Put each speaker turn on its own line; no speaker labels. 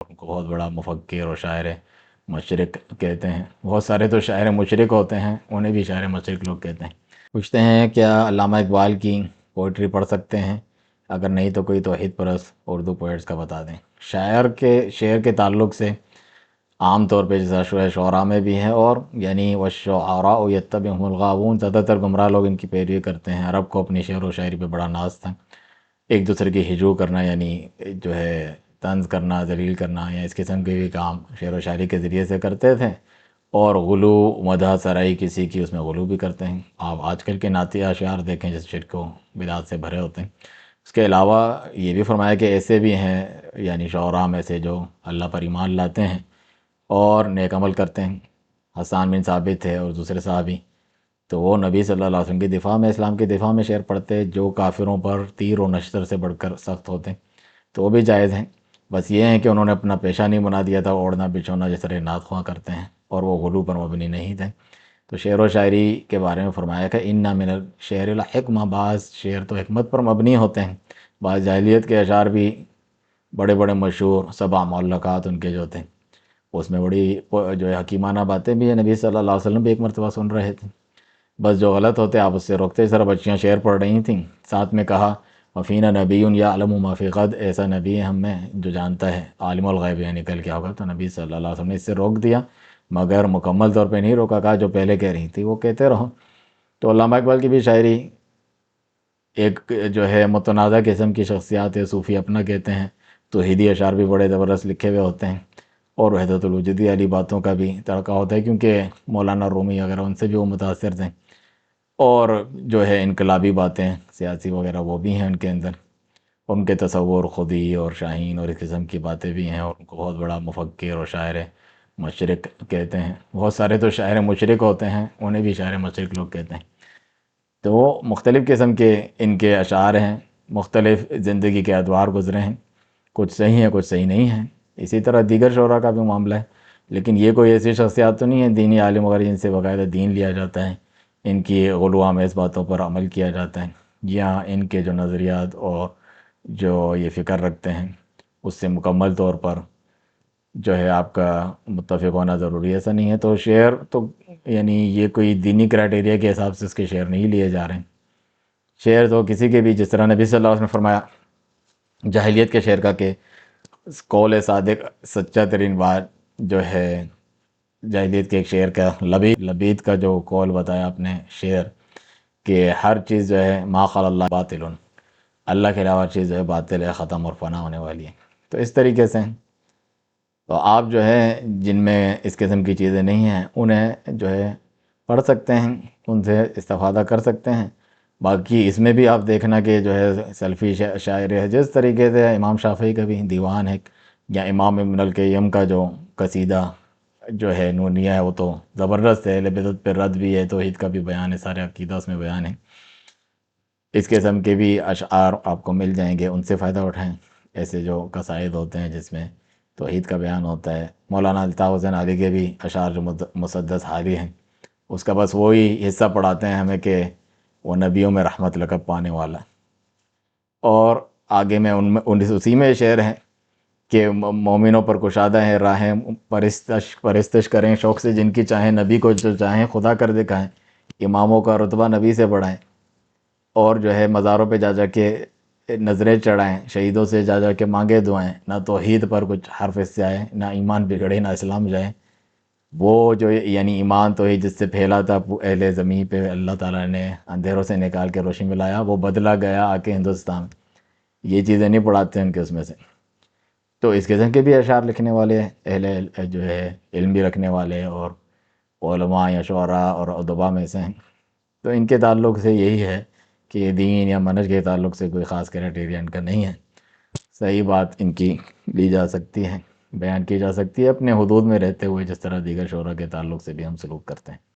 ان کو بہت بڑا مفکر اور شاعر مشرق کہتے ہیں۔ بہت سارے تو شاعر مشرق ہوتے ہیں، انہیں بھی شاعر مشرق لوگ کہتے ہیں۔ پوچھتے ہیں کیا علامہ اقبال کی پوئٹری پڑھ سکتے ہیں؟ اگر نہیں تو کوئی توحید پرست اردو پوئٹس کا بتا دیں۔ شعر کے تعلق سے عام طور پہ جیسا شعراء میں بھی ہے، اور یعنی والشعراء یتبعهم الغاوون، زیادہ تر گمراہ لوگ ان کی پیروی کرتے ہیں۔ عرب کو اپنی شعر و شاعری پہ بڑا ناز تھا، ایک دوسرے کی ہجو کرنا یعنی جو ہے طنز کرنا، ذلیل کرنا یا اس قسم کے بھی کام شعر و شاعری کے ذریعے سے کرتے تھے، اور غلو مدح سرائی کسی کی اس میں غلو بھی کرتے ہیں۔ آپ آج کل کے نعتیہ اشعار دیکھیں جس شرک و بدعت سے بھرے ہوتے ہیں۔ اس کے علاوہ یہ بھی فرمایا کہ ایسے بھی ہیں یعنی شعراء میں سے جو اللہ پر ایمان لاتے ہیں اور نیک عمل کرتے ہیں۔ حسان بن ثابت تھے اور دوسرے صحابی، تو وہ نبی صلی اللہ علیہ وسلم کی دفاع میں، اسلام کی دفاع میں شعر پڑھتے جو کافروں پر تیر و نشتر سے بڑھ کر سخت ہوتے، تو وہ بھی جائز ہیں۔ بس یہ ہیں کہ انہوں نے اپنا پیشہ نہیں بنا دیا تھا اوڑھنا بچھونا جس طرح نعت خواں کرتے ہیں، اور وہ غلو پر مبنی نہیں تھے۔ تو شعر و شاعری کے بارے میں فرمایا کہ ان من الشعر الحکمہ، بعض شعر تو حکمت پر مبنی ہوتے ہیں۔ بعض جاہلیت کے اشعار بھی بڑے بڑے مشہور 7 معلقات ان کے جو تھے، اس میں بڑی جو ہے حکیمانہ باتیں بھی ہیں۔ نبی صلی اللہ علیہ وسلم بھی ایک مرتبہ سن رہے تھے، بس جو غلط ہوتے آپ اس سے روکتے۔ سر بچیاں شعر پڑھ رہی تھیں، ساتھ میں کہا وفینا نبی یعلم ما فی غد، ایسا نبی ہے ہم میں جو جانتا ہے عالم الغیب یعنی کل کیا ہوگا۔ تو نبی صلی اللہ علیہ وسلم نے اس سے روک دیا، مگر مکمل طور پہ نہیں روکا، کہا جو پہلے کہہ رہی تھی وہ کہتے رہو۔ تو علامہ اقبال کی بھی شاعری ایک جو ہے متنازع قسم کی شخصیات ہے، صوفی اپنا کہتے ہیں، توحیدی اشعار بھی بڑے زبردست لکھے ہوئے ہوتے ہیں، اور وحدت الوجودی والی باتوں کا بھی تڑکا ہوتا ہے، کیونکہ مولانا رومی وغیرہ ان سے بھی وہ متاثر تھے، اور جو ہے انقلابی باتیں سیاسی وغیرہ وہ بھی ہیں ان کے اندر، ان کے تصور خودی اور شاہین اور اس قسم کی باتیں بھی ہیں، اور ان کو بہت بڑا مفکر اور شاعر مشرق کہتے ہیں۔ بہت سارے تو شاعر مشرق ہوتے ہیں، انہیں بھی شاعر مشرق لوگ کہتے ہیں۔ تو وہ مختلف قسم کے ان کے اشعار ہیں، مختلف زندگی کے ادوار گزرے ہیں، کچھ صحیح ہیں کچھ صحیح نہیں ہیں۔ اسی طرح دیگر شعراء کا بھی معاملہ ہے، لیکن یہ کوئی ایسی شخصیات تو نہیں ہے دینی عالم وغیرہ جن سے باقاعدہ دین لیا جاتا ہے، ان کی غلو آمیز باتوں پر عمل کیا جاتا ہے، یا ان کے جو نظریات اور جو یہ فکر رکھتے ہیں اس سے مکمل طور پر جو ہے آپ کا متفق ہونا ضروری ہے، ایسا نہیں ہے۔ تو شعر تو یعنی یہ کوئی دینی کرائٹیریا کے حساب سے اس کے شعر نہیں لیے جا رہے ہیں۔ شعر تو کسی کے بھی، جس طرح نبی صلی اللہ علیہ وسلم نے فرمایا جاہلیت کے شعر کا کہ قول صادق سچا ترین بات جو ہے جاہلیت کے ایک شعر کا، لبید کا جو قول بتایا آپ نے شعر، کہ ہر چیز جو ہے ما خلا اللہ باطل، اللہ کے علاوہ چیز جو ہے باطل ہے، ختم اور فنا ہونے والی ہے۔ تو اس طریقے سے تو آپ جو ہے جن میں اس قسم کی چیزیں نہیں ہیں انہیں جو ہے پڑھ سکتے ہیں، ان سے استفادہ کر سکتے ہیں۔ باقی اس میں بھی آپ دیکھنا کہ جو ہے سلفی شاعر ہے، جس طریقے سے امام شافعی کا بھی دیوان ہے، یا امام ابن القیم کا جو قصیدہ جو ہے نونیہ ہے، وہ تو زبردست ہے، اہل بدعت پہ رد بھی ہے، توحید کا بھی بیان ہے، سارے عقیدہ اس میں بیان ہے۔ اس قسم کے بھی اشعار آپ کو مل جائیں گے، ان سے فائدہ اٹھائیں۔ ایسے جو قصائد ہوتے ہیں جس میں توحید کا بیان ہوتا ہے، مولانا الطاف حسین علی کے بھی اشعار جو مسدس حالی ہیں، اس کا بس وہی حصہ پڑھاتے ہیں ہمیں کہ وہ نبیوں میں رحمت لقب پانے والا ہے، اور آگے میں اسی میں شعر ہیں کہ مومنوں پر کشادہ ہیں راہیں، پرستش کریں شوق سے جن کی چاہیں، نبی کو جو چاہیں خدا کر دکھائیں، اماموں کا رتبہ نبی سے بڑھائیں، اور جو ہے مزاروں پہ جا جا کے نظریں چڑھائیں، شہیدوں سے جا جا کے مانگے دعائیں، نہ توحید پر کچھ حرف اس سے آئے، نہ ایمان بگڑے، نہ اسلام جائے۔ وہ جو یعنی ایمان توحید جس سے پھیلا تھا اہل زمین پہ، اللہ تعالیٰ نے اندھیروں سے نکال کے روشنی میں لایا، وہ بدلا گیا آ کے ہندوستان۔ یہ چیزیں نہیں پڑھاتے ہیں ان کے اس میں سے۔ تو اس قسم کے بھی اشعار لکھنے والے جو ہے علم بھی رکھنے والے، اور علماء یا شعراء اور ادباء میں سے ہیں۔ تو ان کے تعلق سے یہی ہے کہ یہ دین یا منہج کے تعلق سے کوئی خاص کرائٹیریا ان کا نہیں ہے، صحیح بات ان کی لی جا سکتی ہے، بیان کی جا سکتی ہے اپنے حدود میں رہتے ہوئے، جس طرح دیگر شعراء کے تعلق سے بھی ہم سلوک کرتے ہیں۔